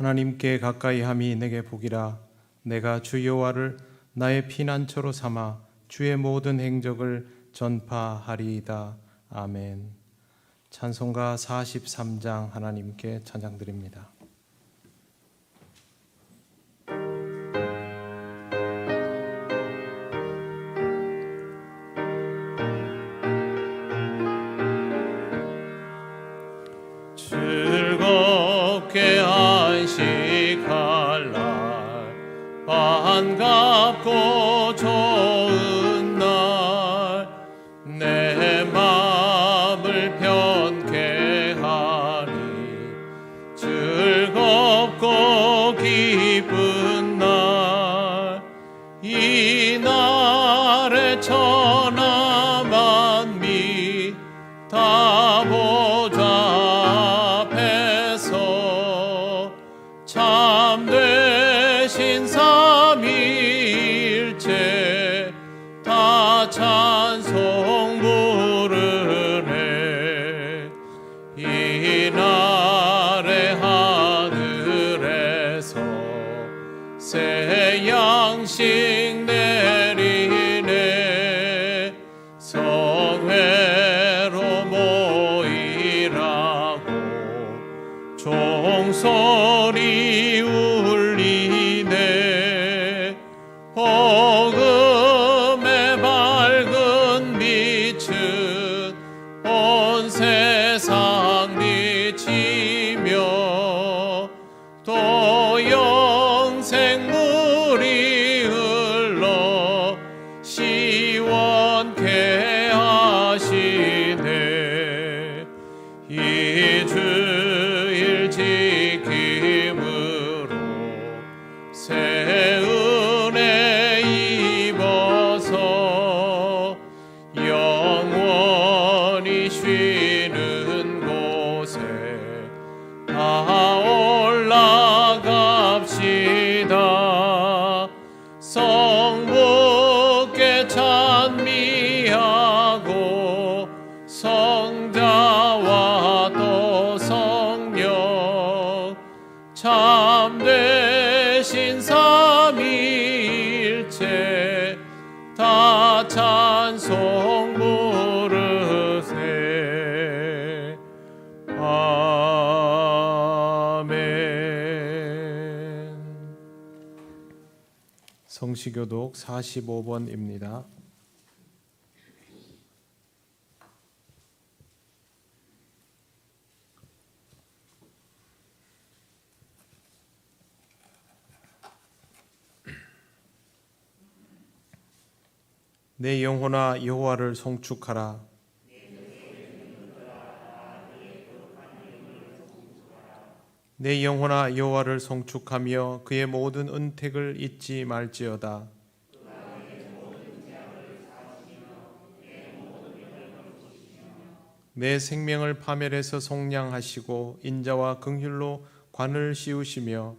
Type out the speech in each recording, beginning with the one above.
하나님께 가까이 함이 내게 복이라. 내가 주 여호와를 나의 피난처로 삼아 주의 모든 행적을 전파하리이다. 아멘. 찬송가 43장 하나님께 찬양드립니다. 즐겁게 안식할 날, 반갑고 좋은 날, 내 마음을 편케 하리. 즐겁고 기쁜 날, 이 날에 천하 만민 다 보좌 앞에서 참되신 삼위일체 다 찬송 부르네. 이 날에 하늘에서 새 양식 내리네. 성회로 모이라고 종소리 울리네. 복음의 밝은 빛은 온 세상 비치며 또 영생물이 흘러 시원케 하시네. 이 주일 지킴으로 새 은혜 입어서 영원히 쉬는 곳에 다 올라갑시다. 성부께 찬미하고 성자와 또 성령 참되신 삼위일체 다 찬송 부르세. 아멘. 성시교독 45번입니다. 내 영혼아 여호와를 송축하라. 내 영혼아 여호와를 송축하며 그의 모든 은택을 잊지 말지어다. 내 생명을 파멸해서 속량하시고 인자와 긍휼로 관을 씌우시며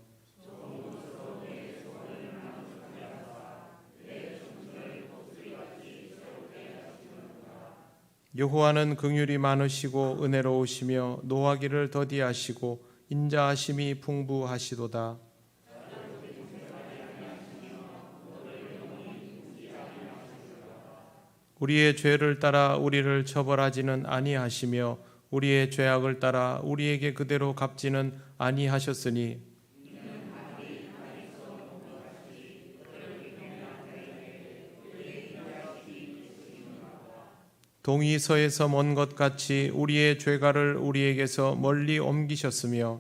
여호와는 긍휼이 많으시고 은혜로우시며 노하기를 더디하시고 인자하심이 풍부하시도다. 우리의 죄를 따라 우리를 처벌하지는 아니하시며 우리의 죄악을 따라 우리에게 그대로 갚지는 아니하셨으니 동이 서에서 먼 것 같이 우리의 죄가를 우리에게서 멀리 옮기셨으며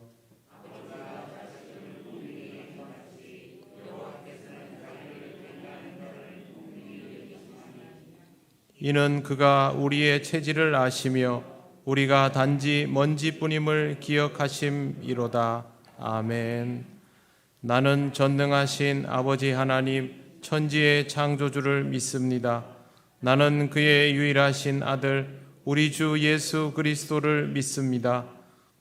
이는 그가 우리의 체질을 아시며 우리가 단지 먼지뿐임을 기억하심이로다. 아멘. 나는 전능하신 아버지 하나님 천지의 창조주를 믿습니다. 나는 그의 유일하신 아들 우리 주 예수 그리스도를 믿습니다.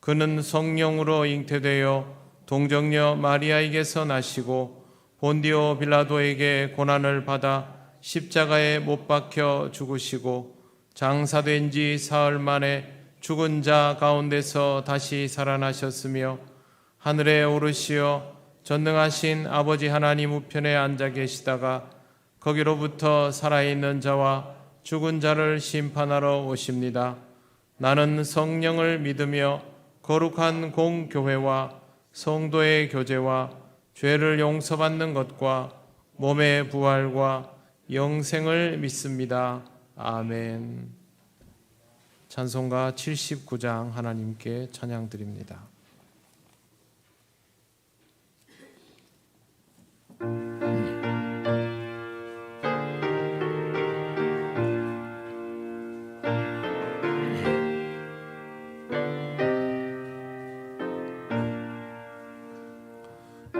그는 성령으로 잉태되어 동정녀 마리아에게서 나시고 본디오 빌라도에게 고난을 받아 십자가에 못 박혀 죽으시고 장사된 지 사흘 만에 죽은 자 가운데서 다시 살아나셨으며 하늘에 오르시어 전능하신 아버지 하나님 우편에 앉아 계시다가 거기로부터 살아있는 자와 죽은 자를 심판하러 오십니다. 나는 성령을 믿으며 거룩한 공교회와 성도의 교제와 죄를 용서받는 것과 몸의 부활과 영생을 믿습니다. 아멘. 찬송가 79장 하나님께 찬양드립니다.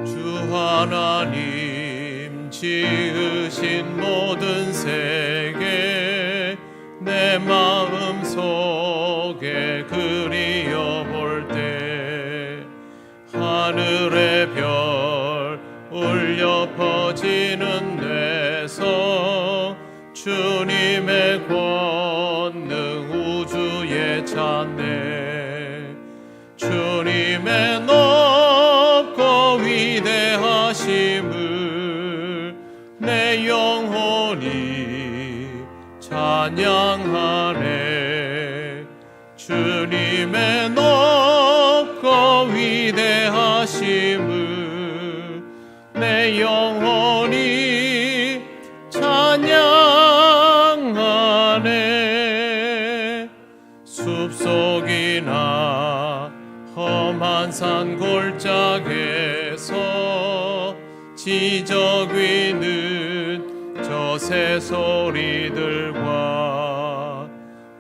주 하나님 지으신 모든 세계 내 마음 속에 그리어 볼 때 하늘의 별 울려 퍼지는 데서 주님의 권능 우주에 찬네. 주님의 높고 위대하심을 내 영혼이 찬양하네. 주님의 높고 위대하심을 내 영혼이 찬양하네. 숲속이나 험한 산 골짜기에서 지저귀는 저 새소리들과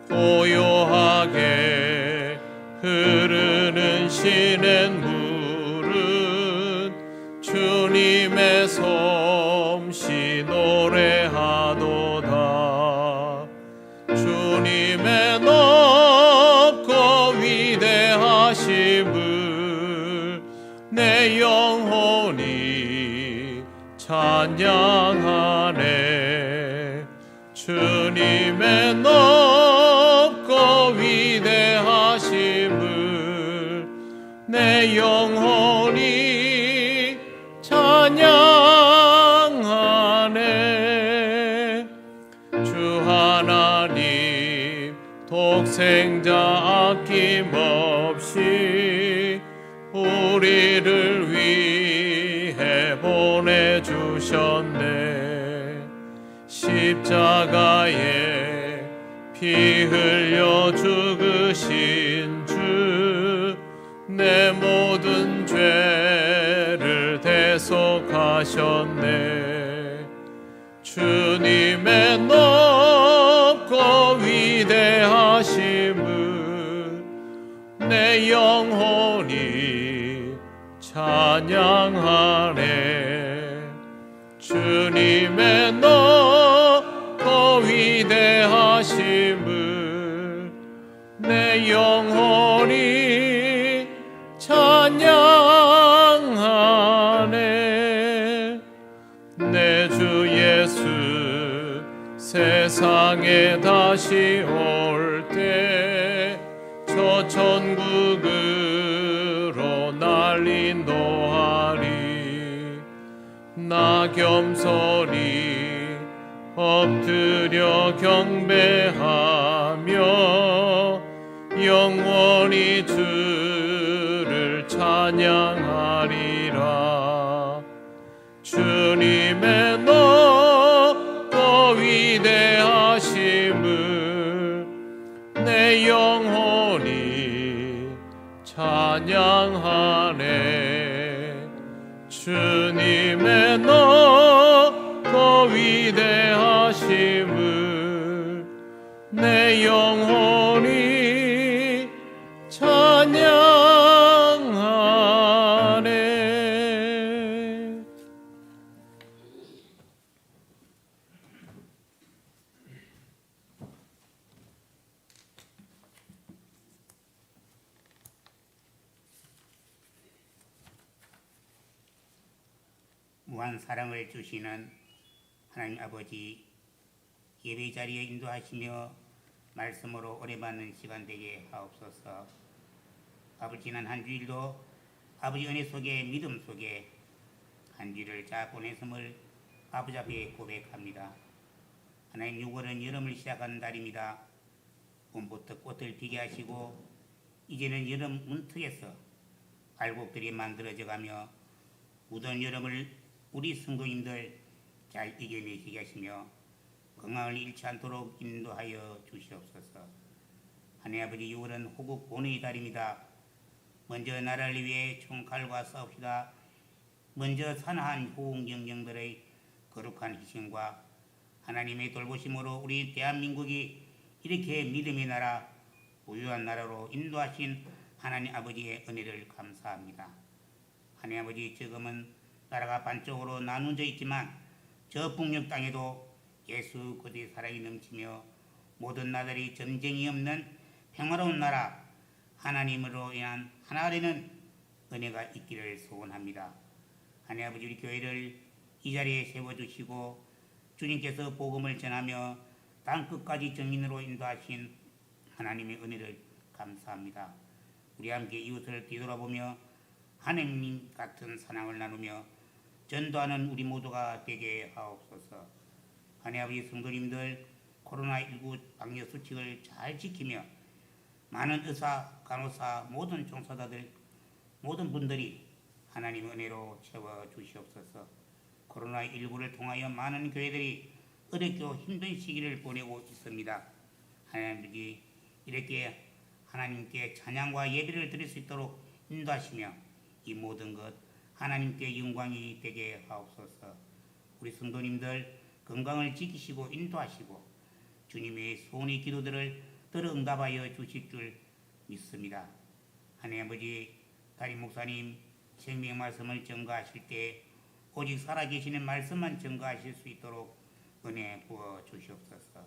고요하게 흐르는 시냇물은 주님의 솜씨 노래하도다. 주님의 높고 위대하심을 내 영혼이 찬양하네. 주님의 높고 위대하심을 내 영혼이 찬양하네. 주 하나님 독생자 아낌없이 우리를 위해 보내주셨네. 십자가에 피 흘려 죽으신 주 내 모든 죄를 대속하셨네. 주님의 높고 위대하심을 내 영혼이 찬양하네. 주님의 높고 위대하심을 내 영혼이 찬양하네. 내 주 예수 세상에 다시 올 때 저 천국으로 날 인도하리. 나 겸손히 엎드려 경배하며 영원히 주를 찬양하리라. 주님의 높고 위대하심을 내 영혼이 찬양하네. 주님의 높고 위대하심을 내 영혼이 찬양하네. 무한 사랑을 주시는 하나님 아버지, 예배 자리에 인도하시며 말씀으로 오래 받는 시간 되게 하옵소서. 아버지, 지난 한 주일도 아버지 은혜 속에 믿음 속에 한 주를 잘 보냈음을 아버지 앞에 고백합니다. 하나님 6월은 여름을 시작하는 달입니다. 봄부터 꽃을 피게 하시고 이제는 여름 문턱에서 알곡들이 만들어져 가며 무더운 여름을 우리 성도님들 잘 이겨내시게 하시며 건강을 잃지 않도록 인도하여 주시옵소서. 하나님 아버지 6월은 호국 본회의 달입니다. 먼저 나라를 위해 총칼과 싸웁시다. 먼저 산화한 호국 영령들의 거룩한 희생과 하나님의 돌보심으로 우리 대한민국이 이렇게 믿음의 나라, 부유한 나라로 인도하신 하나님 아버지의 은혜를 감사합니다. 하나님 아버지 지금은 나라가 반쪽으로 나누어져 있지만 저 북녘 땅에도 예수 그리스도의 사랑이 넘치며 모든 나라들이 전쟁이 없는 평화로운 나라, 하나님으로 인한 하나 되는 은혜가 있기를 소원합니다. 하나님 아버지 우리 교회를 이 자리에 세워주시고 주님께서 복음을 전하며 땅 끝까지 정인으로 인도하신 하나님의 은혜를 감사합니다. 우리 함께 이웃을 뒤돌아보며 하나님 같은 사랑을 나누며 전도하는 우리 모두가 되게 하옵소서. 하나님 아버지 성도님들 코로나19 방역 수칙을 잘 지키며 많은 의사, 간호사, 모든 종사자들 모든 분들이 하나님의 은혜로 채워주시옵소서. 코로나19를 통하여 많은 교회들이 어렵고 힘든 시기를 보내고 있습니다. 하나님 아버지 이렇게 하나님께 찬양과 예배를 드릴 수 있도록 인도하시며 이 모든 것 하나님께 영광이 되게 하옵소서. 우리 성도님들 건강을 지키시고 인도하시고 주님의 소원의 기도들을 들어 응답하여 주실 줄 믿습니다. 하나님 아버지 담임 목사님 생명 말씀을 전가하실 때 오직 살아계시는 말씀만 전가하실 수 있도록 은혜 부어 주시옵소서.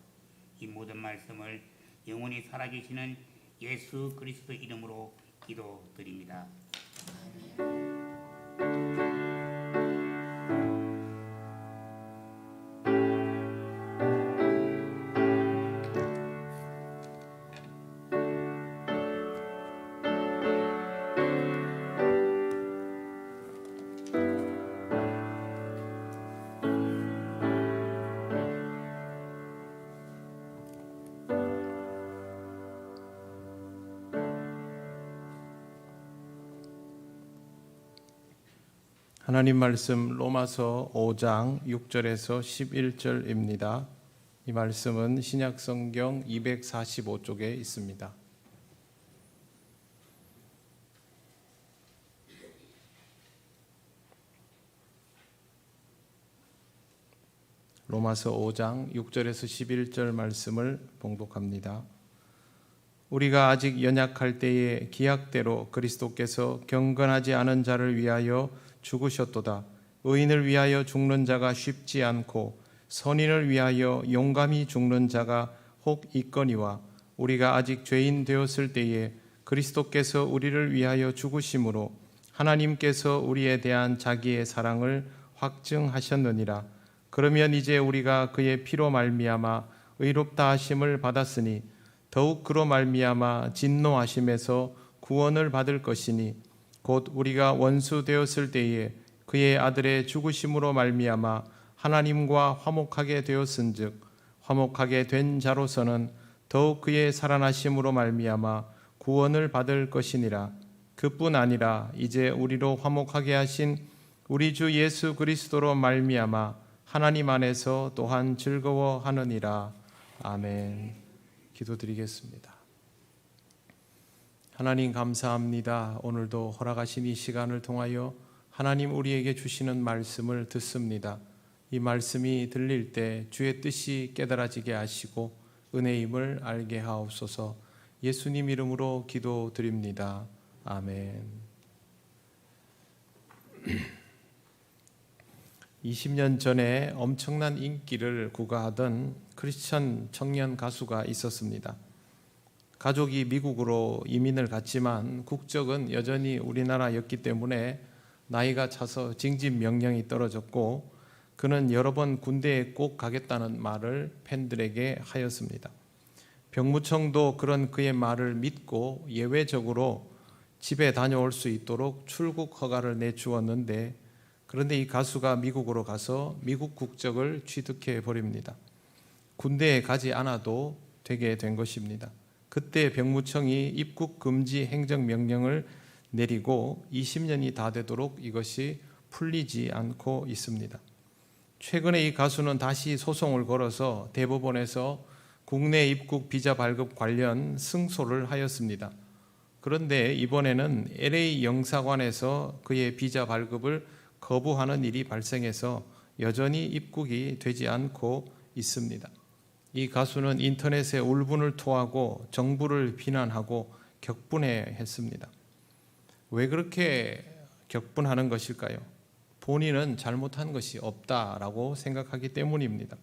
이 모든 말씀을 영원히 살아계시는 예수 그리스도 이름으로 기도드립니다. 하나님 말씀 로마서 5장 6절에서 11절입니다. 이 말씀은 신약성경 245쪽에 있습니다. 로마서 5장 6절에서 11절 말씀을 봉독합니다. 우리가 아직 연약할 때에 기약대로 그리스도께서 경건하지 않은 자를 위하여 죽으셨도다. 의인을 위하여 죽는 자가 쉽지 않고 선인을 위하여 용감히 죽는 자가 혹 있거니와 우리가 아직 죄인 되었을 때에 그리스도께서 우리를 위하여 죽으심으로 하나님께서 우리에 대한 자기의 사랑을 확증하셨느니라. 그러면 이제 우리가 그의 피로 말미암아 의롭다 하심을 받았으니 더욱 그로 말미암아 진노하심에서 구원을 받을 것이니 곧 우리가 원수 되었을 때에 그의 아들의 죽으심으로 말미암아 하나님과 화목하게 되었은즉 화목하게 된 자로서는 더욱 그의 살아나심으로 말미암아 구원을 받을 것이니라. 그뿐 아니라 이제 우리로 화목하게 하신 우리 주 예수 그리스도로 말미암아 하나님 안에서 또한 즐거워하느니라. 아멘. 기도드리겠습니다. 하나님 감사합니다. 오늘도 허락하신 이 시간을 통하여 하나님 우리에게 주시는 말씀을 듣습니다. 이 말씀이 들릴 때 주의 뜻이 깨달아지게 하시고 은혜임을 알게 하옵소서. 예수님 이름으로 기도드립니다. 아멘. 20년 전에 엄청난 인기를 구가하던 크리스천 청년 가수가 있었습니다. 가족이 미국으로 이민을 갔지만 국적은 여전히 우리나라였기 때문에 나이가 차서 징집 명령이 떨어졌고 그는 여러 번 군대에 꼭 가겠다는 말을 팬들에게 하였습니다. 병무청도 그런 그의 말을 믿고 예외적으로 집에 다녀올 수 있도록 출국 허가를 내주었는데, 그런데 이 가수가 미국으로 가서 미국 국적을 취득해 버립니다. 군대에 가지 않아도 되게 된 것입니다. 그때 병무청이 입국 금지 행정명령을 내리고 20년이 다 되도록 이것이 풀리지 않고 있습니다. 최근에 이 가수는 다시 소송을 걸어서 대법원에서 국내 입국 비자 발급 관련 승소를 하였습니다. 그런데 이번에는 LA 영사관에서 그의 비자 발급을 거부하는 일이 발생해서 여전히 입국이 되지 않고 있습니다. 이 가수는 인터넷에 울분을 토하고 정부를 비난하고 격분해했습니다. 왜 그렇게 격분하는 것일까요? 본인은 잘못한 것이 없다라고 생각하기 때문입니다.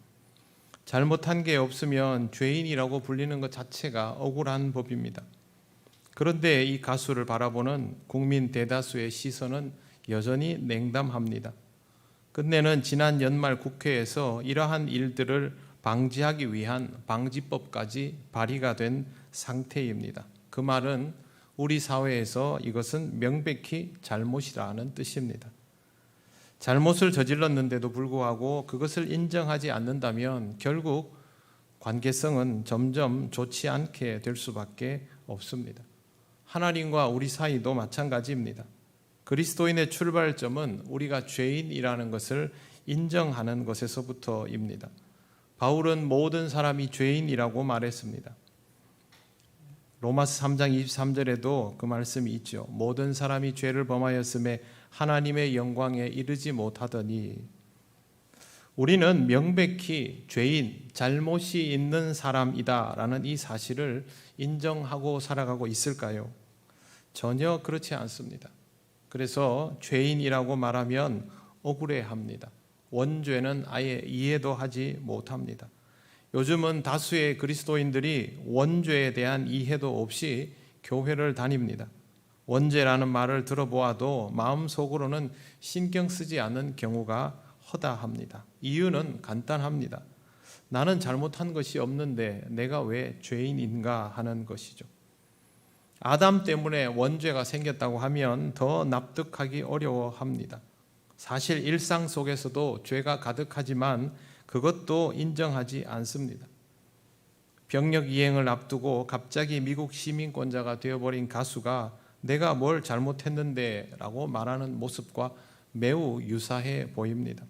잘못한 게 없으면 죄인이라고 불리는 것 자체가 억울한 법입니다. 그런데 이 가수를 바라보는 국민 대다수의 시선은 여전히 냉담합니다. 끝내는 지난 연말 국회에서 이러한 일들을 방지하기 위한 방지법까지 발의가 된 상태입니다. 그 말은 우리 사회에서 이것은 명백히 잘못이라는 뜻입니다. 잘못을 저질렀는데도 불구하고 그것을 인정하지 않는다면 결국 관계성은 점점 좋지 않게 될 수밖에 없습니다. 하나님과 우리 사이도 마찬가지입니다. 그리스도인의 출발점은 우리가 죄인이라는 것을 인정하는 것에서부터입니다. 바울은 모든 사람이 죄인이라고 말했습니다. 로마서 3장 23절에도 그 말씀이 있죠. 모든 사람이 죄를 범하였음에 하나님의 영광에 이르지 못하더니. 우리는 명백히 죄인, 잘못이 있는 사람이다라는 이 사실을 인정하고 살아가고 있을까요? 전혀 그렇지 않습니다. 그래서 죄인이라고 말하면 억울해합니다. 원죄는 아예 이해도 하지 못합니다. 요즘은 다수의 그리스도인들이 원죄에 대한 이해도 없이 교회를 다닙니다. 원죄라는 말을 들어보아도 마음속으로는 신경 쓰지 않는 경우가 허다합니다. 이유는 간단합니다. 나는 잘못한 것이 없는데 내가 왜 죄인인가 하는 것이죠. 아담 때문에 원죄가 생겼다고 하면 더 납득하기 어려워합니다. 사실 일상 속에서도 죄가 가득하지만 그것도 인정하지 않습니다. 병역 이행을 앞두고 갑자기 미국 시민권자가 되어버린 가수가 내가 뭘 잘못했는데 라고 말하는 모습과 매우 유사해 보입니다.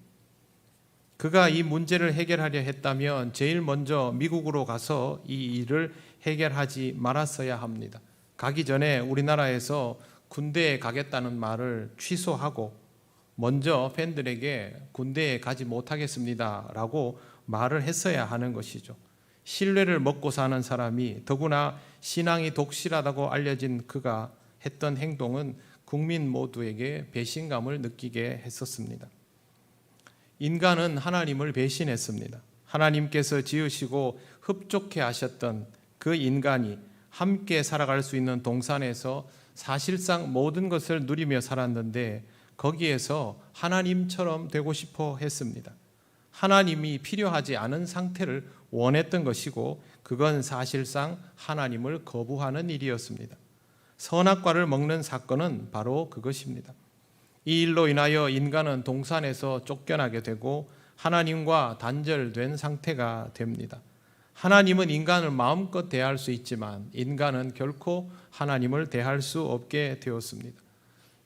그가 이 문제를 해결하려 했다면 제일 먼저 미국으로 가서 이 일을 해결하지 말았어야 합니다. 가기 전에 우리나라에서 군대에 가겠다는 말을 취소하고 먼저 팬들에게 군대에 가지 못하겠습니다 라고 말을 했어야 하는 것이죠. 신뢰를 먹고 사는 사람이, 더구나 신앙이 독실하다고 알려진 그가 했던 행동은 국민 모두에게 배신감을 느끼게 했었습니다. 인간은 하나님을 배신했습니다. 하나님께서 지으시고 흡족해 하셨던 그 인간이 함께 살아갈 수 있는 동산에서 사실상 모든 것을 누리며 살았는데 거기에서 하나님처럼 되고 싶어 했습니다. 하나님이 필요하지 않은 상태를 원했던 것이고 그건 사실상 하나님을 거부하는 일이었습니다. 선악과를 먹는 사건은 바로 그것입니다. 이 일로 인하여 인간은 동산에서 쫓겨나게 되고 하나님과 단절된 상태가 됩니다. 하나님은 인간을 마음껏 대할 수 있지만 인간은 결코 하나님을 대할 수 없게 되었습니다.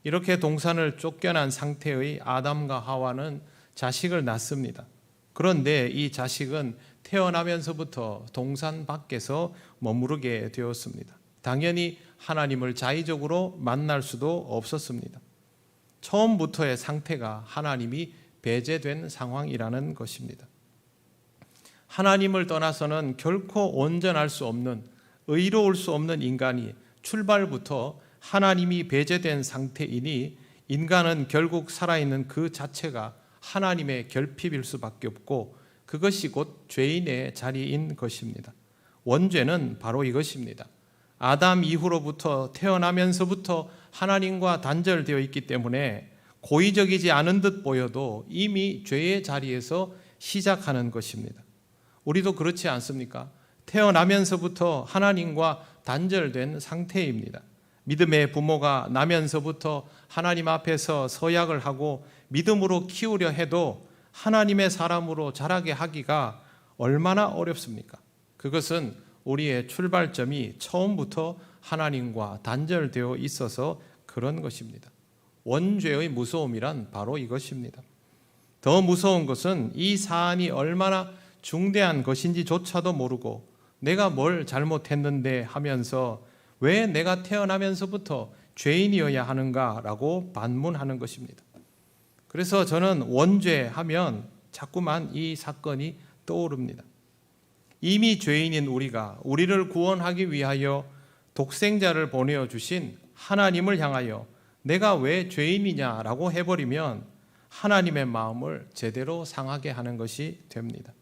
이렇게 동산을 쫓겨난 상태의 아담과 하와는 자식을 낳습니다. 그런데 이 자식은 태어나면서부터 동산 밖에서 머무르게 되었습니다. 당연히 하나님을 자의적으로 만날 수도 없었습니다. 처음부터의 상태가 하나님이 배제된 상황이라는 것입니다. 하나님을 떠나서는 결코 온전할 수 없는, 의로울 수 없는 인간이 출발부터 하나님이 배제된 상태이니 인간은 결국 살아있는 그 자체가 하나님의 결핍일 수밖에 없고 그것이 곧 죄인의 자리인 것입니다. 원죄는 바로 이것입니다. 아담 이후로부터 태어나면서부터 하나님과 단절되어 있기 때문에 고의적이지 않은 듯 보여도 이미 죄의 자리에서 시작하는 것입니다. 우리도 그렇지 않습니까? 태어나면서부터 하나님과 단절된 상태입니다. 믿음의 부모가 나면서부터 하나님 앞에서 서약을 하고 믿음으로 키우려 해도 하나님의 사람으로 자라게 하기가 얼마나 어렵습니까? 그것은 우리의 출발점이 처음부터 하나님과 단절되어 있어서 그런 것입니다. 원죄의 무서움이란 바로 이것입니다. 더 무서운 것은 이 사안이 얼마나 중대한 것인지조차도 모르고 내가 뭘 잘못했는데 하면서 왜 내가 태어나면서부터 죄인이어야 하는가라고 반문하는 것입니다. 그래서 저는 원죄하면 자꾸만 이 사건이 떠오릅니다. 이미 죄인인 우리를 구원하기 위하여 독생자를 보내주신 하나님을 향하여 내가 왜 죄인이냐라고 해버리면 하나님의 마음을 제대로 상하게 하는 것이 됩니다.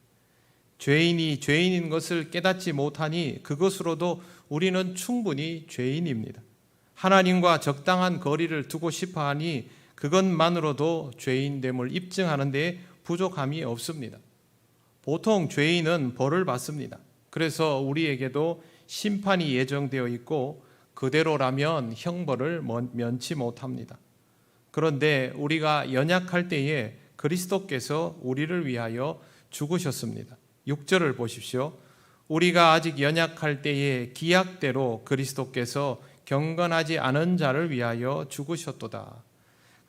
죄인이 죄인인 것을 깨닫지 못하니 그것으로도 우리는 충분히 죄인입니다. 하나님과 적당한 거리를 두고 싶어하니 그것만으로도 죄인됨을 입증하는 데 부족함이 없습니다. 보통 죄인은 벌을 받습니다. 그래서 우리에게도 심판이 예정되어 있고 그대로라면 형벌을 면치 못합니다. 그런데 우리가 연약할 때에 그리스도께서 우리를 위하여 죽으셨습니다. 6절을 보십시오. 우리가 아직 연약할 때에 기약대로 그리스도께서 경건하지 않은 자를 위하여 죽으셨도다.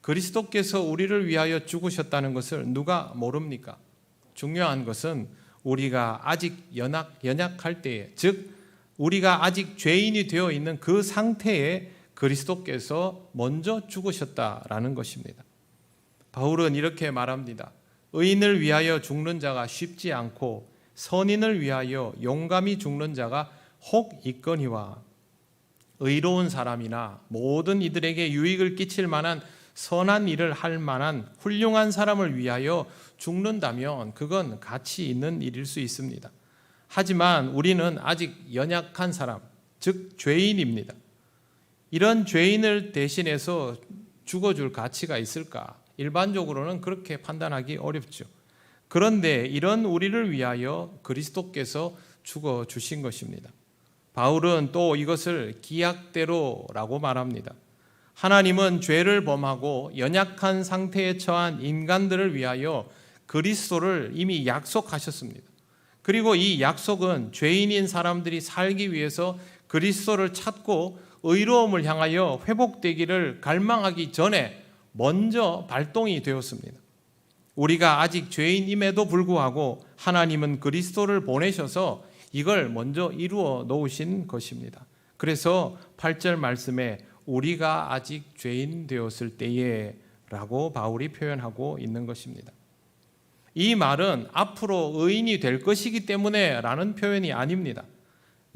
그리스도께서 우리를 위하여 죽으셨다는 것을 누가 모릅니까? 중요한 것은 우리가 아직 연약할 때에, 즉 우리가 아직 죄인이 되어 있는 그 상태에 그리스도께서 먼저 죽으셨다라는 것입니다. 바울은 이렇게 말합니다. 의인을 위하여 죽는 자가 쉽지 않고 선인을 위하여 용감히 죽는 자가 혹 있거니와. 의로운 사람이나 모든 이들에게 유익을 끼칠 만한 선한 일을 할 만한 훌륭한 사람을 위하여 죽는다면 그건 가치 있는 일일 수 있습니다. 하지만 우리는 아직 연약한 사람, 즉 죄인입니다. 이런 죄인을 대신해서 죽어줄 가치가 있을까? 일반적으로는 그렇게 판단하기 어렵죠. 그런데 이런 우리를 위하여 그리스도께서 죽어주신 것입니다. 바울은 또 이것을 기약대로라고 말합니다. 하나님은 죄를 범하고 연약한 상태에 처한 인간들을 위하여 그리스도를 이미 약속하셨습니다. 그리고 이 약속은 죄인인 사람들이 살기 위해서 그리스도를 찾고 의로움을 향하여 회복되기를 갈망하기 전에 먼저 발동이 되었습니다. 우리가 아직 죄인임에도 불구하고 하나님은 그리스도를 보내셔서 이걸 먼저 이루어 놓으신 것입니다. 그래서 8절 말씀에 우리가 아직 죄인 되었을 때에 라고 바울이 표현하고 있는 것입니다. 이 말은 앞으로 의인이 될 것이기 때문에 라는 표현이 아닙니다.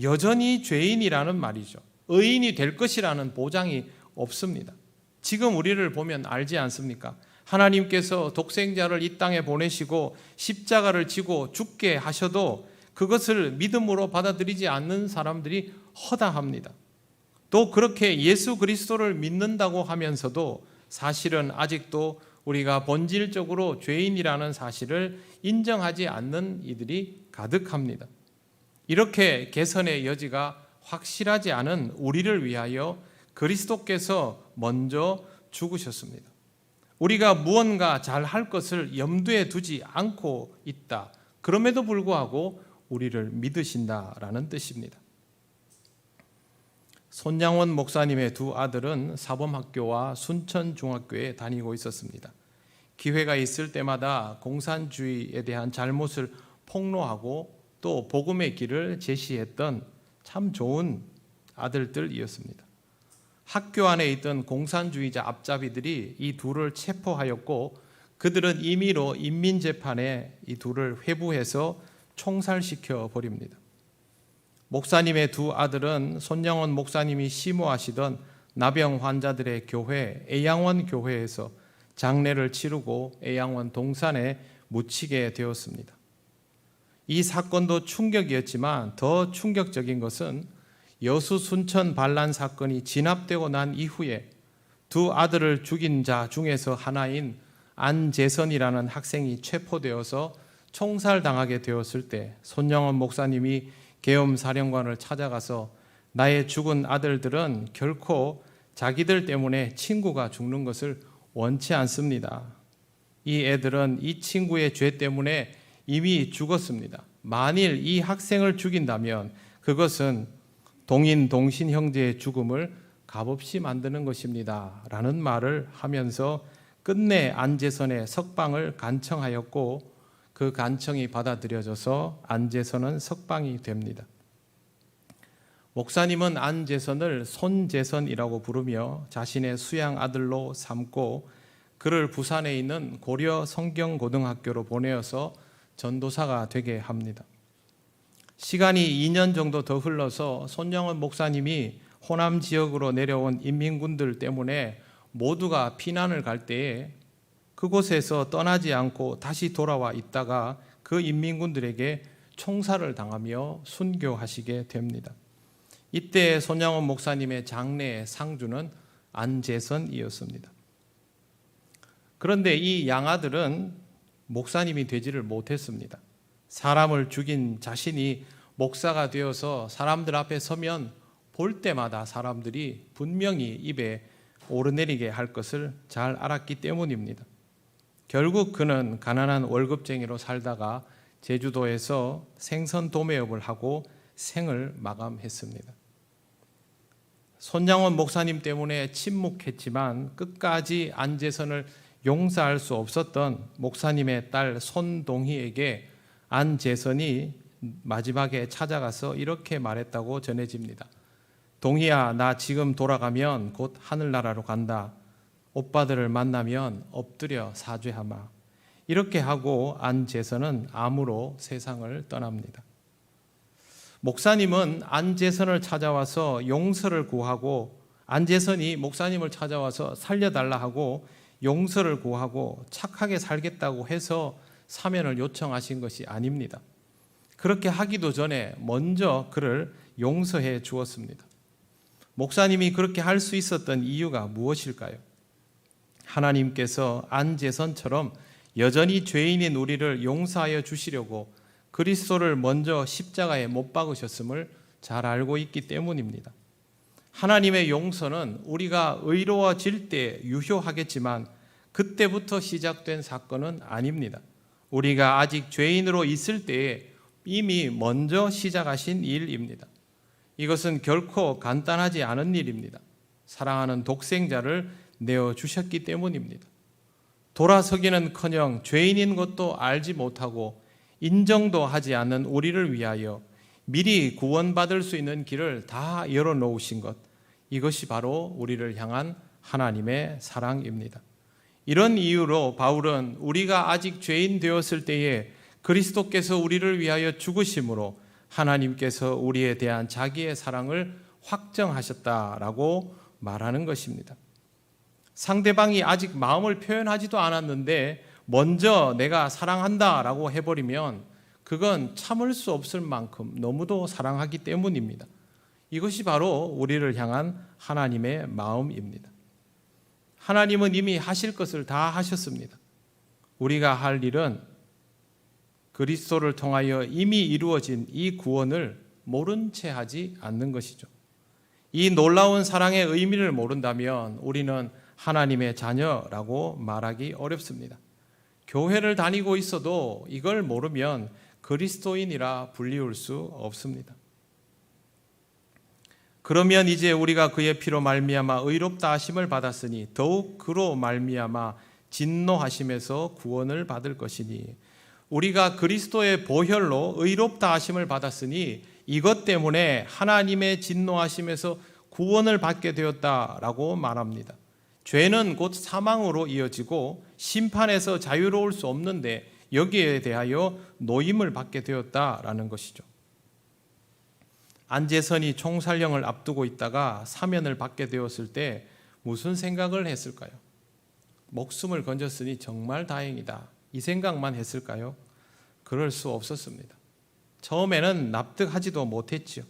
여전히 죄인이라는 말이죠. 의인이 될 것이라는 보장이 없습니다. 지금 우리를 보면 알지 않습니까? 하나님께서 독생자를 이 땅에 보내시고 십자가를 지고 죽게 하셔도 그것을 믿음으로 받아들이지 않는 사람들이 허다합니다. 또 그렇게 예수 그리스도를 믿는다고 하면서도 사실은 아직도 우리가 본질적으로 죄인이라는 사실을 인정하지 않는 이들이 가득합니다. 이렇게 개선의 여지가 확실하지 않은 우리를 위하여 그리스도께서 먼저 죽으셨습니다. 우리가 무언가 잘할 것을 염두에 두지 않고 있다. 그럼에도 불구하고 우리를 믿으신다라는 뜻입니다. 손양원 목사님의 두 아들은 사범학교와 순천중학교에 다니고 있었습니다. 기회가 있을 때마다 공산주의에 대한 잘못을 폭로하고 또 복음의 길을 제시했던 참 좋은 아들들이었습니다. 학교 안에 있던 공산주의자 앞잡이들이 이 둘을 체포하였고 그들은 임의로 인민재판에 이 둘을 회부해서 총살시켜 버립니다. 목사님의 두 아들은 손양원 목사님이 시모하시던 나병 환자들의 교회 애양원 교회에서 장례를 치르고 애양원 동산에 묻히게 되었습니다. 이 사건도 충격이었지만 더 충격적인 것은 여수 순천 반란 사건이 진압되고 난 이후에 두 아들을 죽인 자 중에서 하나인 안재선이라는 학생이 체포되어서 총살당하게 되었을 때 손양원 목사님이 계엄 사령관을 찾아가서 나의 죽은 아들들은 결코 자기들 때문에 친구가 죽는 것을 원치 않습니다. 이 애들은 이 친구의 죄 때문에 이미 죽었습니다. 만일 이 학생을 죽인다면 그것은 동인 동신 형제의 죽음을 값없이 만드는 것입니다. 라는 말을 하면서 끝내 안제선의 석방을 간청하였고 그 간청이 받아들여져서 안제선은 석방이 됩니다. 목사님은 안제선을 손제선이라고 부르며 자신의 수양 아들로 삼고 그를 부산에 있는 고려 성경고등학교로 보내어서 전도사가 되게 합니다. 시간이 2년 정도 더 흘러서 손영원 목사님이 호남 지역으로 내려온 인민군들 때문에 모두가 피난을 갈 때에 그곳에서 떠나지 않고 다시 돌아와 있다가 그 인민군들에게 총살을 당하며 순교하시게 됩니다. 이때 손영원 목사님의 장래의 상주는 안제선이었습니다. 그런데 이 양아들은 목사님이 되지를 못했습니다. 사람을 죽인 자신이 목사가 되어서 사람들 앞에 서면 볼 때마다 사람들이 분명히 입에 오르내리게 할 것을 잘 알았기 때문입니다. 결국 그는 가난한 월급쟁이로 살다가 제주도에서 생선 도매업을 하고 생을 마감했습니다. 손양원 목사님 때문에 침묵했지만 끝까지 안제선을 용서할 수 없었던 목사님의 딸 손동희에게 안제선이 마지막에 찾아가서 이렇게 말했다고 전해집니다. 동희야, 나 지금 돌아가면 곧 하늘나라로 간다. 오빠들을 만나면 엎드려 사죄하마. 이렇게 하고 안제선은 암으로 세상을 떠납니다. 목사님은 안제선을 찾아와서 용서를 구하고 안제선이 목사님을 찾아와서 살려달라 하고 용서를 구하고 착하게 살겠다고 해서 사면을 요청하신 것이 아닙니다. 그렇게 하기도 전에 먼저 그를 용서해 주었습니다. 목사님이 그렇게 할 수 있었던 이유가 무엇일까요? 하나님께서 안제선처럼 여전히 죄인인 우리를 용서하여 주시려고 그리스도를 먼저 십자가에 못 박으셨음을 잘 알고 있기 때문입니다. 하나님의 용서는 우리가 의로워질 때 유효하겠지만 그때부터 시작된 사건은 아닙니다. 우리가 아직 죄인으로 있을 때에 이미 먼저 시작하신 일입니다. 이것은 결코 간단하지 않은 일입니다. 사랑하는 독생자를 내어주셨기 때문입니다. 돌아서기는커녕 죄인인 것도 알지 못하고 인정도 하지 않는 우리를 위하여 미리 구원받을 수 있는 길을 다 열어놓으신 것, 이것이 바로 우리를 향한 하나님의 사랑입니다. 이런 이유로 바울은 우리가 아직 죄인 되었을 때에 그리스도께서 우리를 위하여 죽으심으로 하나님께서 우리에 대한 자기의 사랑을 확정하셨다라고 말하는 것입니다. 상대방이 아직 마음을 표현하지도 않았는데 먼저 내가 사랑한다라고 해버리면 그건 참을 수 없을 만큼 너무도 사랑하기 때문입니다. 이것이 바로 우리를 향한 하나님의 마음입니다. 하나님은 이미 하실 것을 다 하셨습니다. 우리가 할 일은 그리스도를 통하여 이미 이루어진 이 구원을 모른 채 하지 않는 것이죠. 이 놀라운 사랑의 의미를 모른다면 우리는 하나님의 자녀라고 말하기 어렵습니다. 교회를 다니고 있어도 이걸 모르면 그리스도인이라 불리울 수 없습니다. 그러면 이제 우리가 그의 피로 말미암아 의롭다 하심을 받았으니 더욱 그로 말미암아 진노하심에서 구원을 받을 것이니, 우리가 그리스도의 보혈로 의롭다 하심을 받았으니 이것 때문에 하나님의 진노하심에서 구원을 받게 되었다라고 말합니다. 죄는 곧 사망으로 이어지고 심판에서 자유로울 수 없는데 여기에 대하여 노임을 받게 되었다라는 것이죠. 안제선이 총살령을 앞두고 있다가 사면을 받게 되었을 때 무슨 생각을 했을까요? 목숨을 건졌으니 정말 다행이다, 이 생각만 했을까요? 그럴 수 없었습니다. 처음에는 납득하지도 못했지요.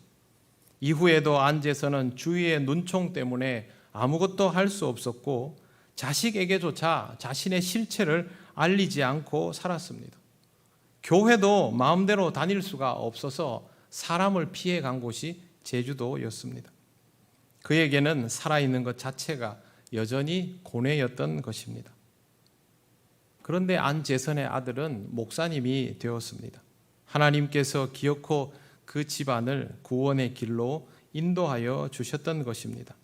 이후에도 안제선은 주위의 눈총 때문에 아무것도 할 수 없었고 자식에게조차 자신의 실체를 알리지 않고 살았습니다. 교회도 마음대로 다닐 수가 없어서 사람을 피해 간 곳이 제주도였습니다. 그에게는 살아있는 것 자체가 여전히 고뇌였던 것입니다. 그런데 안재선의 아들은 목사님이 되었습니다. 하나님께서 기어코 그 집안을 구원의 길로 인도하여 주셨던 것입니다.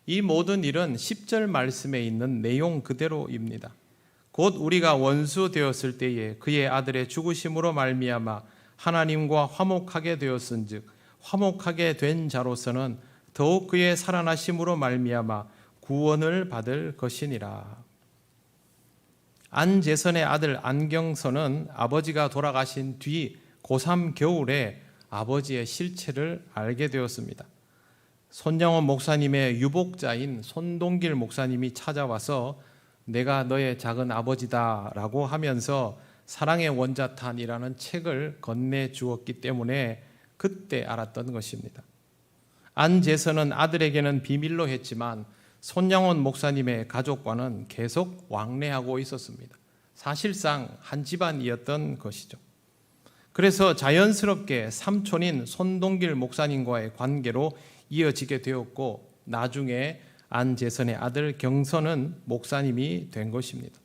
이 모든 일은 10절 말씀에 있는 내용 그대로입니다. 곧 우리가 원수 되었을 때에 그의 아들의 죽으심으로 말미암아 하나님과 화목하게 되었은즉 화목하게 된 자로서는 더욱 그의 살아나심으로 말미암아 구원을 받을 것이니라. 안재선의 아들 안경선은 아버지가 돌아가신 뒤 고3 겨울에 아버지의 실체를 알게 되었습니다. 손영원 목사님의 유복자인 손동길 목사님이 찾아와서 내가 너의 작은 아버지다 라고 하면서 사랑의 원자탄이라는 책을 건네주었기 때문에 그때 알았던 것입니다. 안재선은 아들에게는 비밀로 했지만 손영원 목사님의 가족과는 계속 왕래하고 있었습니다. 사실상 한 집안이었던 것이죠. 그래서 자연스럽게 삼촌인 손동길 목사님과의 관계로 이어지게 되었고 나중에 안재선의 아들 경선은 목사님이 된 것입니다.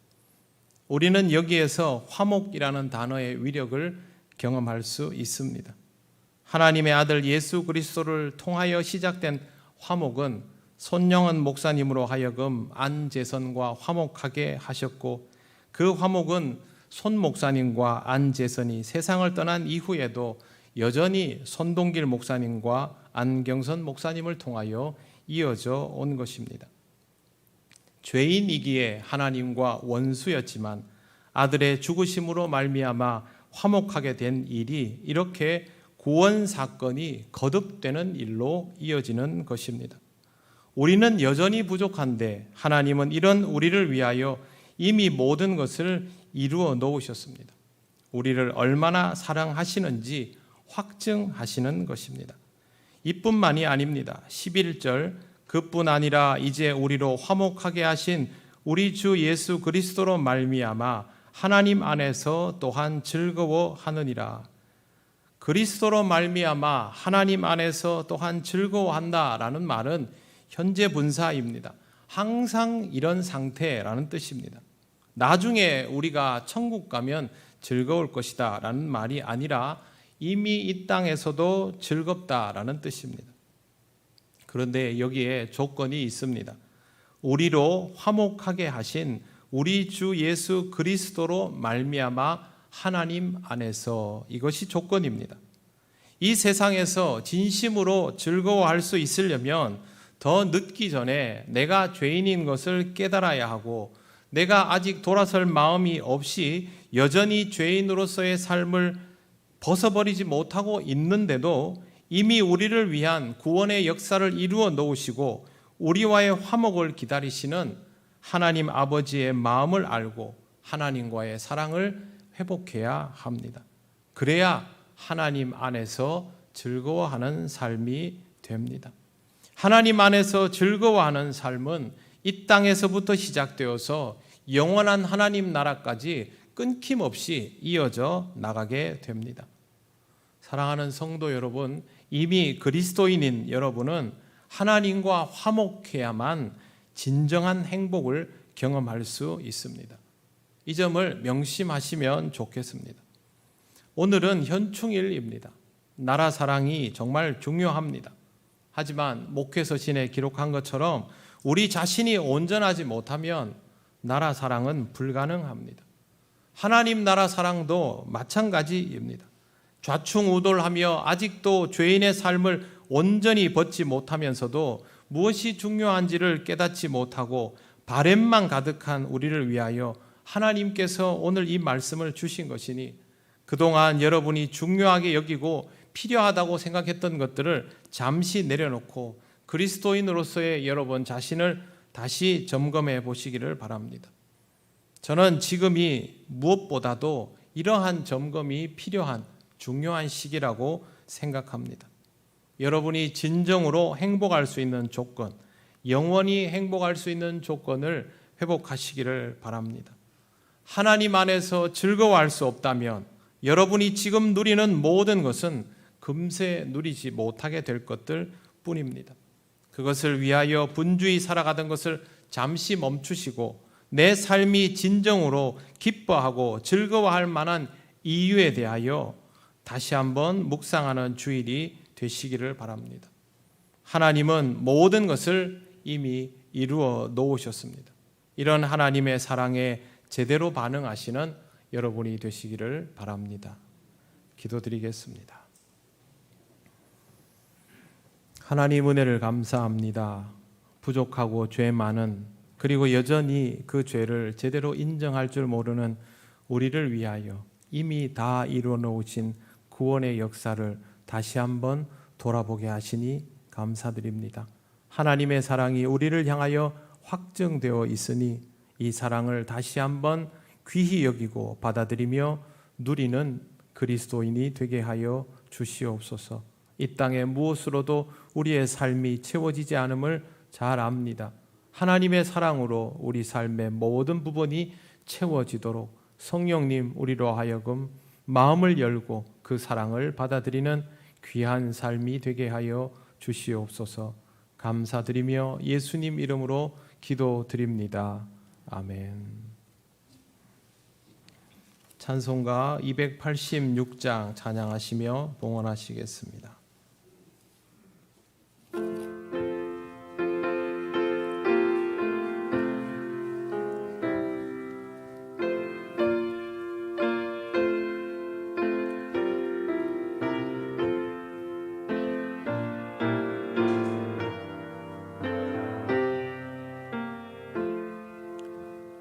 우리는 여기에서 화목이라는 단어의 위력을 경험할 수 있습니다. 하나님의 아들 예수 그리스도를 통하여 시작된 화목은 손영원 목사님으로 하여금 안재선과 화목하게 하셨고 그 화목은 손 목사님과 안재선이 세상을 떠난 이후에도 여전히 손동길 목사님과 안경선 목사님을 통하여 이어져 온 것입니다. 죄인이기에 하나님과 원수였지만 아들의 죽으심으로 말미암아 화목하게 된 일이 이렇게 구원 사건이 거듭되는 일로 이어지는 것입니다. 우리는 여전히 부족한데 하나님은 이런 우리를 위하여 이미 모든 것을 이루어 놓으셨습니다. 우리를 얼마나 사랑하시는지 확증하시는 것입니다. 이뿐만이 아닙니다. 11절 그뿐 아니라 이제 우리로 화목하게 하신 우리 주 예수 그리스도로 말미암아 하나님 안에서 또한 즐거워하느니라. 그리스도로 말미암아 하나님 안에서 또한 즐거워한다라는 말은 현재 분사입니다. 항상 이런 상태라는 뜻입니다. 나중에 우리가 천국 가면 즐거울 것이다 라는 말이 아니라 이미 이 땅에서도 즐겁다라는 뜻입니다. 그런데 여기에 조건이 있습니다. 우리로 화목하게 하신 우리 주 예수 그리스도로 말미암아 하나님 안에서, 이것이 조건입니다. 이 세상에서 진심으로 즐거워할 수 있으려면 더 늦기 전에 내가 죄인인 것을 깨달아야 하고 내가 아직 돌아설 마음이 없이 여전히 죄인으로서의 삶을 벗어버리지 못하고 있는데도 이미 우리를 위한 구원의 역사를 이루어 놓으시고 우리와의 화목을 기다리시는 하나님 아버지의 마음을 알고 하나님과의 사랑을 회복해야 합니다. 그래야 하나님 안에서 즐거워하는 삶이 됩니다. 하나님 안에서 즐거워하는 삶은 이 땅에서부터 시작되어서 영원한 하나님 나라까지 끊김없이 이어져 나가게 됩니다. 사랑하는 성도 여러분, 이미 그리스도인인 여러분은 하나님과 화목해야만 진정한 행복을 경험할 수 있습니다. 이 점을 명심하시면 좋겠습니다. 오늘은 현충일입니다. 나라 사랑이 정말 중요합니다. 하지만 목회서신에 기록한 것처럼 우리 자신이 온전하지 못하면 나라 사랑은 불가능합니다. 하나님 나라 사랑도 마찬가지입니다. 좌충우돌하며 아직도 죄인의 삶을 온전히 벗지 못하면서도 무엇이 중요한지를 깨닫지 못하고 바램만 가득한 우리를 위하여 하나님께서 오늘 이 말씀을 주신 것이니 그동안 여러분이 중요하게 여기고 필요하다고 생각했던 것들을 잠시 내려놓고 그리스도인으로서의 여러분 자신을 다시 점검해 보시기를 바랍니다. 저는 지금이 무엇보다도 이러한 점검이 필요한 중요한 시기라고 생각합니다. 여러분이 진정으로 행복할 수 있는 조건, 영원히 행복할 수 있는 조건을 회복하시기를 바랍니다. 하나님 안에서 즐거워할 수 없다면 여러분이 지금 누리는 모든 것은 금세 누리지 못하게 될 것들 뿐입니다. 그것을 위하여 분주히 살아가던 것을 잠시 멈추시고 내 삶이 진정으로 기뻐하고 즐거워할 만한 이유에 대하여 다시 한번 묵상하는 주일이 되시기를 바랍니다. 하나님은 모든 것을 이미 이루어 놓으셨습니다. 이런 하나님의 사랑에 제대로 반응하시는 여러분이 되시기를 바랍니다. 기도드리겠습니다. 하나님 은혜를 감사합니다. 부족하고 죄 많은, 그리고 여전히 그 죄를 제대로 인정할 줄 모르는 우리를 위하여 이미 다 이루어 놓으신 구원의 역사를 다시 한번 돌아보게 하시니 감사드립니다. 하나님의 사랑이 우리를 향하여 확증되어 있으니 이 사랑을 다시 한번 귀히 여기고 받아들이며 누리는 그리스도인이 되게 하여 주시옵소서. 이 땅에 무엇으로도 우리의 삶이 채워지지 않음을 잘 압니다. 하나님의 사랑으로 우리 삶의 모든 부분이 채워지도록 성령님 우리로 하여금 마음을 열고 그 사랑을 받아들이는 귀한 삶이 되게 하여 주시옵소서. 감사드리며 예수님 이름으로 기도드립니다. 아멘. 찬송가 286장 찬양하시며 봉헌하시겠습니다.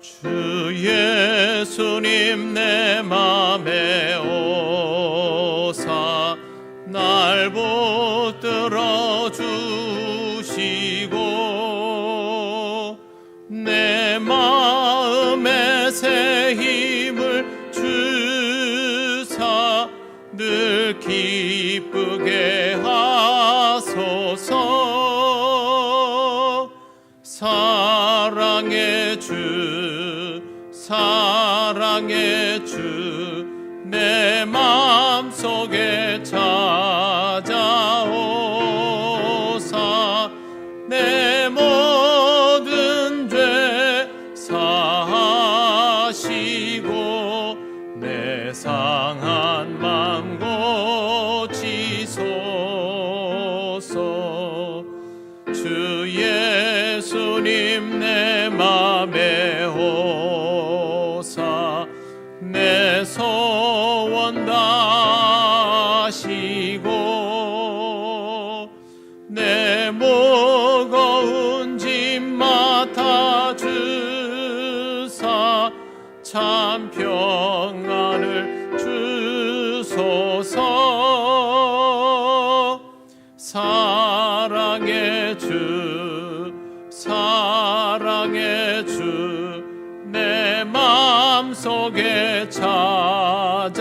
주 예수님 내 맘에 오사 날 붙들어 주시고 내 마음에 새 힘을 주사 늘 기쁘게 하소서. 사랑의 주 내 마음속에 찾아오사 내 모든 죄 사하시고 내 상한 맘 고치소서. 주 예수님 내 맘에 오사 내 소원 다시고 내 무거운 짐 맡아주사 참 평안을 주소서. 사랑의 주 내 마음속에 찾아오사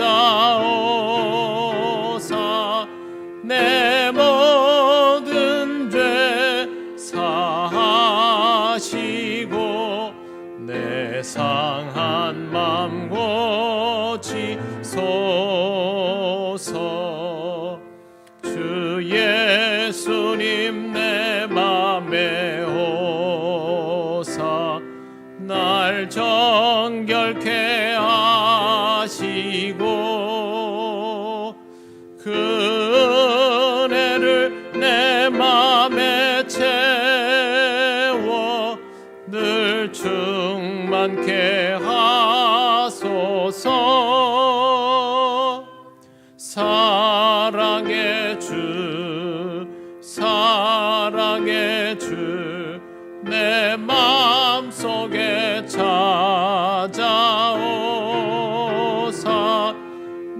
내 모든 죄 사하시고 내 상한 맘 고치소서. 주 예수님 내 맘에 오사 날 정결케 하시고 그 은혜를 내 맘에 채워 늘 충만케 하소서. 사랑의 주 내 마음속에 찾아오사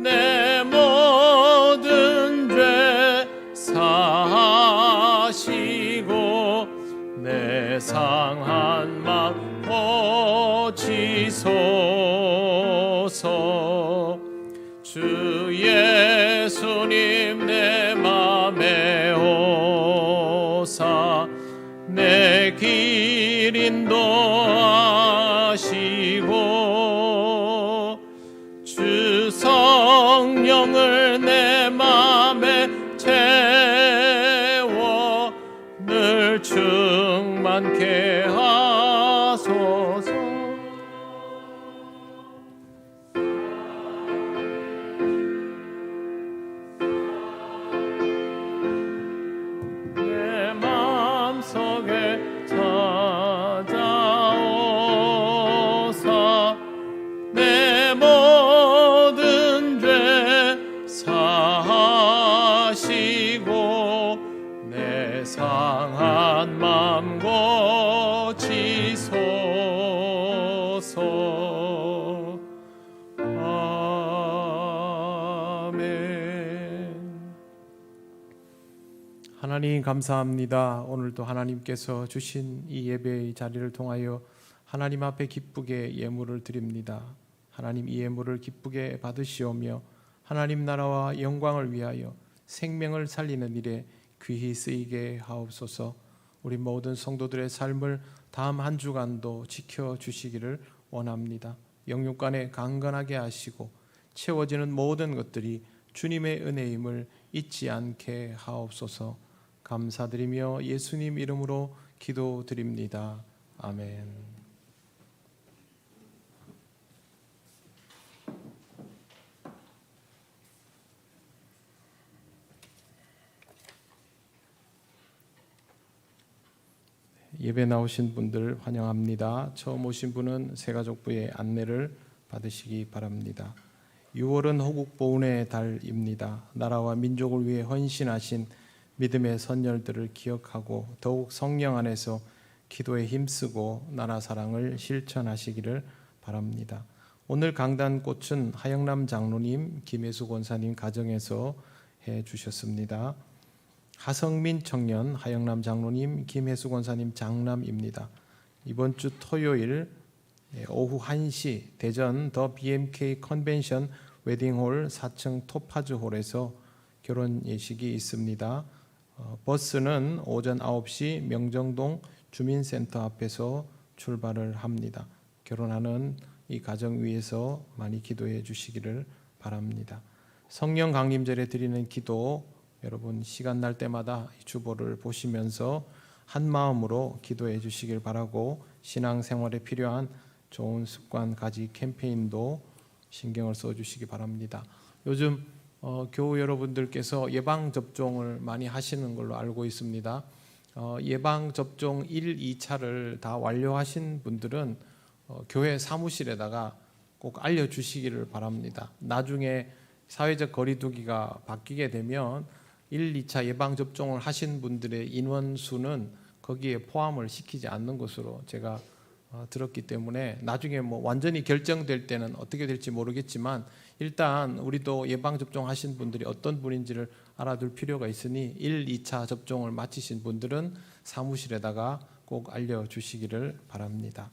내 모든 죄 사하시고 내 상한 맘 고치소서. 주 예수님 내 맘에 오사 내 길 인도하시고 주 성령을 내 맘에 늘 충만케 하소서. 내 마음속에 찾아오사 내 모든 죄 사하시고 내 상한 맘 고치소서. 아멘. 하나님 감사합니다. 오늘도 하나님께서 주신 이 예배의 자리를 통하여 하나님 앞에 기쁘게 예물을 드립니다. 하나님 이 예물을 기쁘게 받으시오며 하나님 나라와 영광을 위하여 생명을 살리는 일에 귀히 쓰이게 하옵소서. 우리 모든 성도들의 삶을 다음 한 주간도 지켜주시기를 원합니다. 영육간에 강건하게 하시고 채워지는 모든 것들이 주님의 은혜임을 잊지 않게 하옵소서. 감사드리며 예수님 이름으로 기도드립니다. 아멘. 예배 나오신 분들 환영합니다. 처음 오신 분은 새가족부의 안내를 받으시기 바랍니다. 6월은 호국보훈의 달입니다. 나라와 민족을 위해 헌신하신 믿음의 선열들을 기억하고 더욱 성령 안에서 기도에 힘쓰고 나라 사랑을 실천하시기를 바랍니다. 오늘 강단꽃은 하영남 장로님, 김혜수 권사님 가정에서 해주셨습니다. 하성민 청년, 하영남 장로님, 김혜수 권사님 장남입니다. 이번 주 토요일 오후 1시 대전 더 BMK 컨벤션 웨딩홀 4층 토파즈홀에서 결혼 예식이 있습니다. 버스는 오전 9시 명정동 주민센터 앞에서 출발을 합니다. 결혼하는 이 가정 위해서 많이 기도해 주시기를 바랍니다. 성령 강림절에 드리는 기도, 여러분 시간 날 때마다 주보를 보시면서 한 마음으로 기도해 주시길 바라고, 신앙생활에 필요한 좋은 습관 가지 캠페인도 신경을 써 주시기 바랍니다. 요즘 교우 여러분들께서 예방접종을 많이 하시는 걸로 알고 있습니다. 예방접종 1, 2차를 다 완료하신 분들은 교회 사무실에다가 꼭 알려주시기를 바랍니다. 나중에 사회적 거리두기가 바뀌게 되면 1, 2차 예방접종을 하신 분들의 인원수는 거기에 포함을 시키지 않는 것으로 제가 들었기 때문에 나중에 뭐 완전히 결정될 때는 어떻게 될지 모르겠지만 일단 우리도 예방접종 하신 분들이 어떤 분인지를 알아둘 필요가 있으니 1, 2차 접종을 마치신 분들은 사무실에다가 꼭 알려주시기를 바랍니다.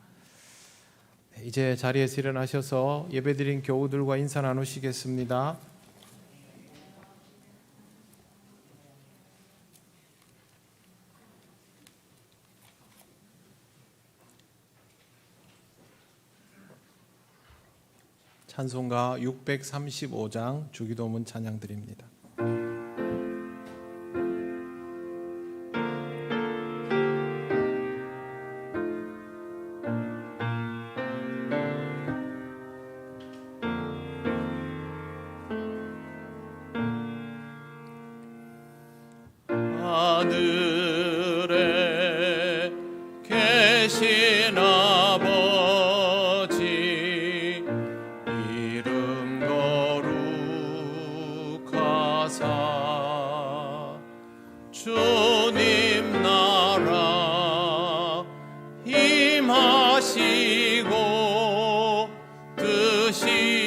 이제 자리에서 일어나셔서 예배드린 교우들과 인사 나누시겠습니다. 찬송가 635장 주기도문 찬양 드립니다. 하늘에 계신 아버지 이름 거룩하사 주님 나라 임하시고 뜻이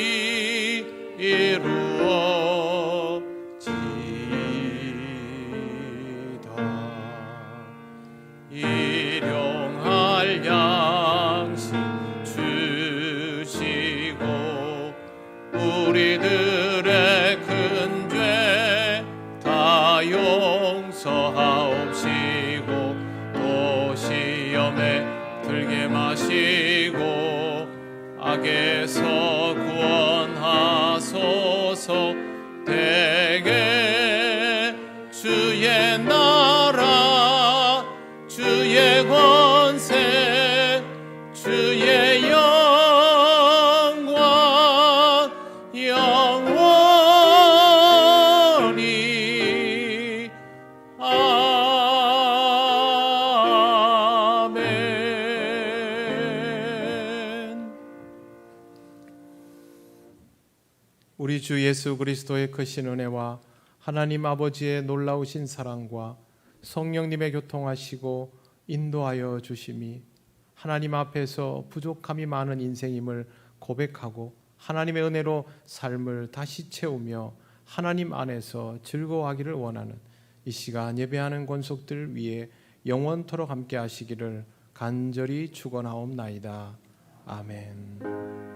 일용할 양식 주시고 우리들의 큰 죄 다 용서하옵시고 또 시험에 들게 마시고 악에서 구원하소서. 대개 주의 나라 우리 주 예수 그리스도의 크신 은혜와 하나님 아버지의 놀라우신 사랑과 성령님의 교통하시고 인도하여 주심이 하나님 앞에서 부족함이 많은 인생임을 고백하고 하나님의 은혜로 삶을 다시 채우며 하나님 안에서 즐거워하기를 원하는 이 시간 예배하는 권속들 위에 영원토록 함께 하시기를 간절히 축원하옵나이다. 아멘.